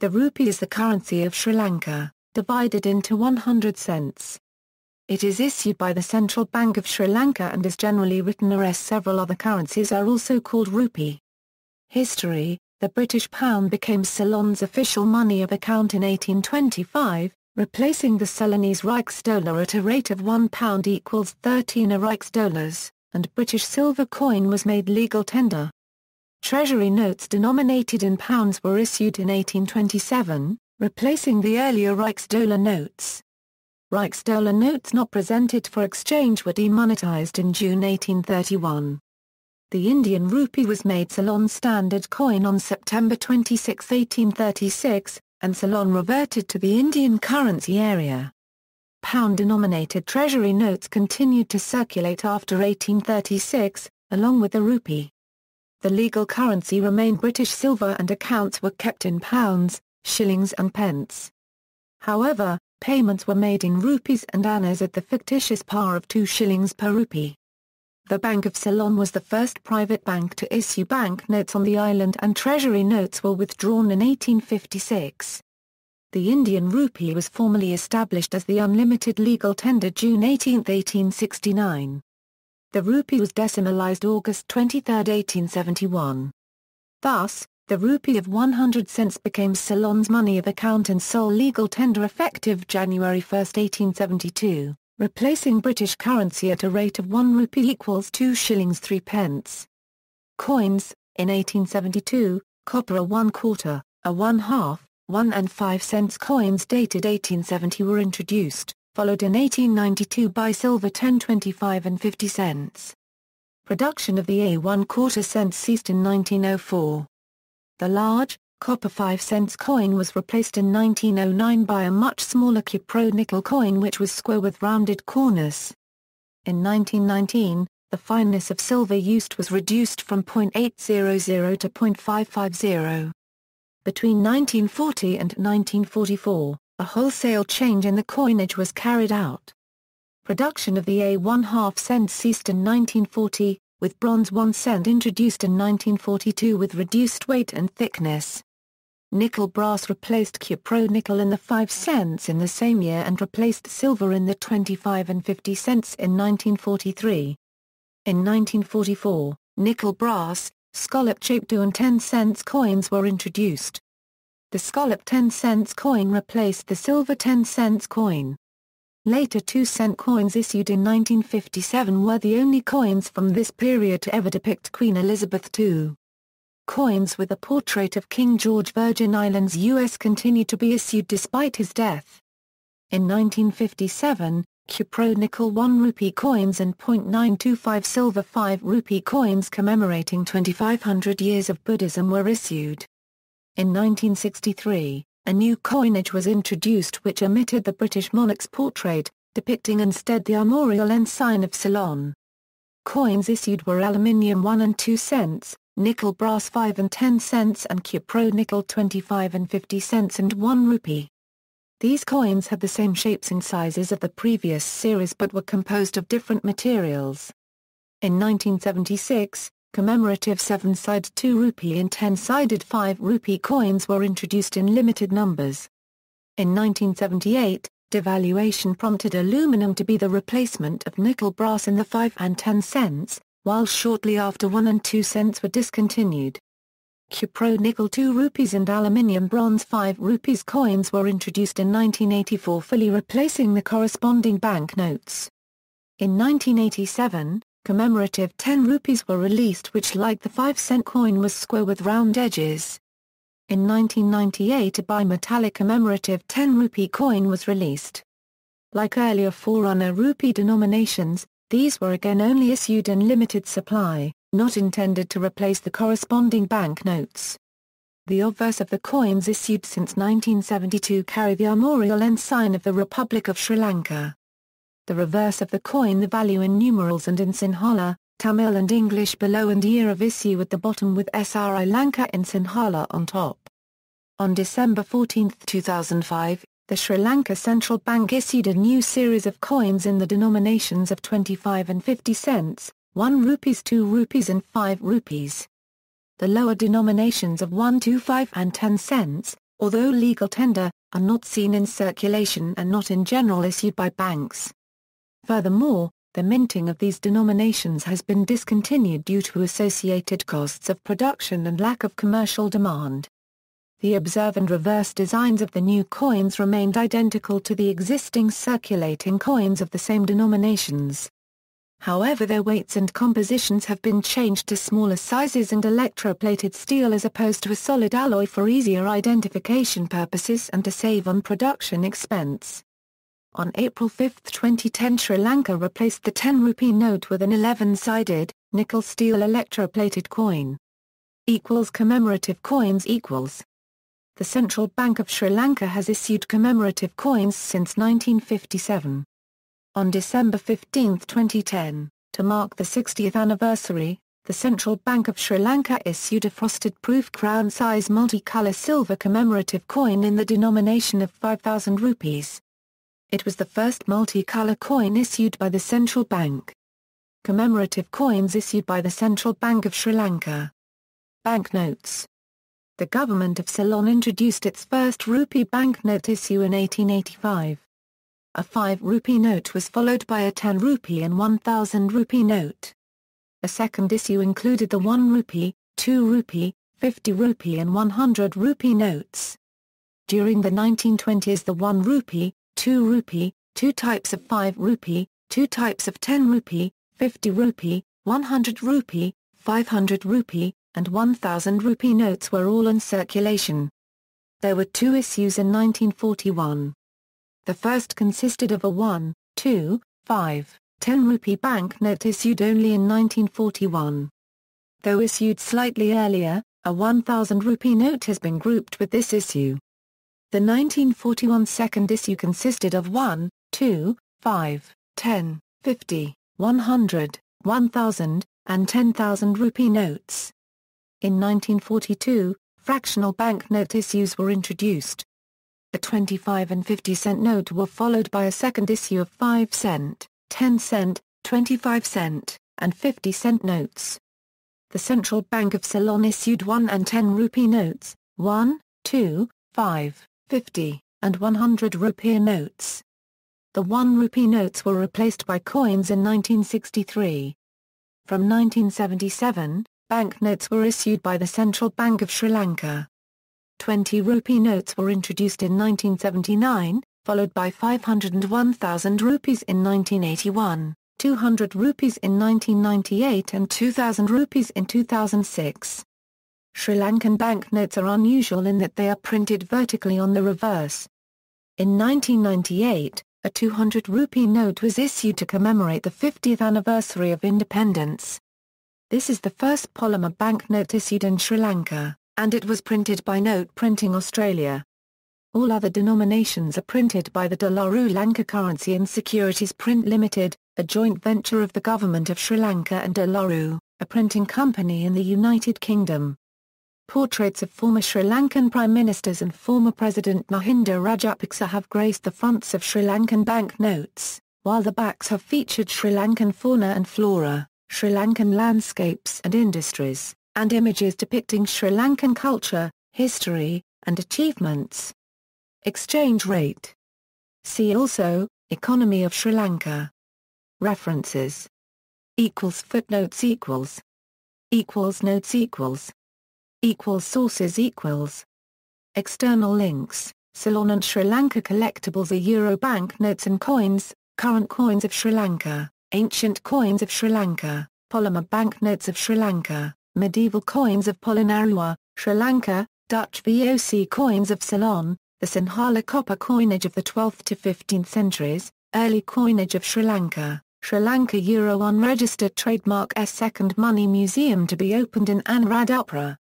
The rupee is the currency of Sri Lanka, divided into 100 cents. It is issued by the Central Bank of Sri Lanka and is generally written as several other currencies are also called rupee. History: the British pound became Ceylon's official money of account in 1825, replacing the Ceylonese Rijksdollar at a rate of £1 equals 13 Rijksdollars, and British silver coin was made legal tender. Treasury notes denominated in pounds were issued in 1827, replacing the earlier Rijksdollar notes. Rijksdollar notes not presented for exchange were demonetized in June 1831. The Indian rupee was made Ceylon's standard coin on September 26, 1836, and Ceylon reverted to the Indian currency area. Pound-denominated treasury notes continued to circulate after 1836, along with the rupee. The legal currency remained British silver and accounts were kept in pounds, shillings and pence. However, payments were made in rupees and annas at the fictitious par of 2 shillings per rupee. The Bank of Ceylon was the first private bank to issue banknotes on the island and treasury notes were withdrawn in 1856. The Indian rupee was formally established as the unlimited legal tender June 18, 1869. The rupee was decimalized August 23, 1871. Thus, the rupee of 100 cents became Ceylon's money of account and sole legal tender effective January 1, 1872, replacing British currency at a rate of 1 rupee equals 2 shillings 3 pence. Coins: in 1872, copper a 1/4, a 1/2, 1 and 5 cents coins dated 1870 were introduced, followed in 1892 by silver 10, 25 and 50 cents. Production of the A 1/4 cent ceased in 1904. The large, copper 5 cents coin was replaced in 1909 by a much smaller nickel coin which was square with rounded corners. In 1919, the fineness of silver used was reduced from .800 to .550. Between 1940 and 1944, a wholesale change in the coinage was carried out. Production of the A 1/2 cent ceased in 1940, with bronze 1 cent introduced in 1942 with reduced weight and thickness. Nickel brass replaced nickel in the 5 cents in the same year and replaced silver in the 25 and 50 cents in 1943. In 1944, nickel brass, scallop-shaped 2 and 10 cents coins were introduced. The scallop 10 cents coin replaced the silver 10 cents coin. Later 2-cent coins issued in 1957 were the only coins from this period to ever depict Queen Elizabeth II. Coins with a portrait of King George Virgin Islands U.S. continued to be issued despite his death. In 1957, nickel 1 rupee coins and .925 silver 5 rupee coins commemorating 2500 years of Buddhism were issued. In 1963, a new coinage was introduced which omitted the British monarch's portrait, depicting instead the armorial ensign of Ceylon. Coins issued were aluminium 1 and 2 cents, nickel brass 5 and 10 cents and nickel 25 and 50 cents and 1 rupee. These coins had the same shapes and sizes of the previous series but were composed of different materials. In 1976, commemorative 7-sided 2 rupee and 10-sided 5 rupee coins were introduced in limited numbers. In 1978, devaluation prompted aluminum to be the replacement of nickel brass in the 5 and 10 cents, while shortly after 1 and 2 cents were discontinued. nickel 2 rupees and aluminium bronze 5 rupees coins were introduced in 1984 fully replacing the corresponding banknotes. In 1987, commemorative 10 rupees were released which like the 5-cent coin was square with round edges. In 1998 a bimetallic commemorative 10 rupee coin was released. Like earlier forerunner rupee denominations, these were again only issued in limited supply, not intended to replace the corresponding banknotes. The obverse of the coins issued since 1972 carry the armorial ensign of the Republic of Sri Lanka. The reverse of the coin the value in numerals and in Sinhala, Tamil and English below and year of issue at the bottom with Sri Lanka in Sinhala on top. On December 14, 2005, the Sri Lanka Central Bank issued a new series of coins in the denominations of 25 and 50 cents, 1 rupees 2 rupees and 5 rupees. The lower denominations of 1, 2, 5 and 10 cents, although legal tender, are not seen in circulation and not in general issued by banks. Furthermore, the minting of these denominations has been discontinued due to associated costs of production and lack of commercial demand. The obverse and reverse designs of the new coins remained identical to the existing circulating coins of the same denominations. However, their weights and compositions have been changed to smaller sizes and electroplated steel as opposed to a solid alloy for easier identification purposes and to save on production expense. On April 5, 2010, Sri Lanka replaced the 10 rupee note with an 11-sided, nickel-steel electroplated coin. Commemorative coins equals. The Central Bank of Sri Lanka has issued commemorative coins since 1957. On December 15, 2010, to mark the 60th anniversary, the Central Bank of Sri Lanka issued a frosted proof crown-size multicolour silver commemorative coin in the denomination of 5,000 rupees. It was the first multicolour coin issued by the central bank. Commemorative coins issued by the Central Bank of Sri Lanka. Banknotes. The government of Ceylon introduced its first rupee banknote issue in 1885. A 5 rupee note was followed by a 10 rupee and 1,000 rupee note. A second issue included the 1 rupee, 2 rupee, 50 rupee and 100 rupee notes. During the 1920s, the 1 rupee, 2 rupee, 2 types of 5 rupee, 2 types of 10 rupee, 50 rupee, 100 rupee, 500 rupee, and 1,000 rupee notes were all in circulation. There were 2 issues in 1941. The first consisted of a 1, 2, 5, 10 rupee banknote issued only in 1941. Though issued slightly earlier, a 1,000 rupee note has been grouped with this issue. The 1941 second issue consisted of 1, 2, 5, 10, 50, 100, 1,000, and 10,000 rupee notes. In 1942, fractional banknote issues were introduced. A 25 and 50-cent note were followed by a second issue of 5-cent, 10-cent, 25-cent, and 50-cent notes. The Central Bank of Ceylon issued 1 and 10 rupee notes, 1, 2, 5, 50, and 100 rupee notes. The 1 rupee notes were replaced by coins in 1963. From 1977, banknotes were issued by the Central Bank of Sri Lanka. 20 rupee notes were introduced in 1979, followed by 500 and 1,000 rupees in 1981, 200 rupees in 1998 and 2,000 rupees in 2006. Sri Lankan banknotes are unusual in that they are printed vertically on the reverse. In 1998, a 200 rupee note was issued to commemorate the 50th anniversary of independence. This is the first polymer banknote issued in Sri Lanka, and it was printed by Note Printing Australia. All other denominations are printed by the Sri Lanka Currency and Securities Print Limited, a joint venture of the Government of Sri Lanka and Sri, a printing company in the United Kingdom. Portraits of former Sri Lankan Prime Ministers and former President Mahinda Rajapaksa have graced the fronts of Sri Lankan banknotes, while the backs have featured Sri Lankan fauna and flora, Sri Lankan landscapes and industries, and images depicting Sri Lankan culture, history, and achievements. Exchange rate. See also, Economy of Sri Lanka. References. Footnotes Notes Sources External links, Ceylon and Sri Lanka collectibles are Euro banknotes and coins, current coins of Sri Lanka, ancient coins of Sri Lanka, polymer banknotes of Sri Lanka, medieval coins of Polonnaruwa, Sri Lanka, Dutch VOC coins of Ceylon, the Sinhala copper coinage of the 12th to 15th centuries, early coinage of Sri Lanka, Sri Lanka Euro unregistered trademark. Second Money Museum to be opened in Anuradhapura.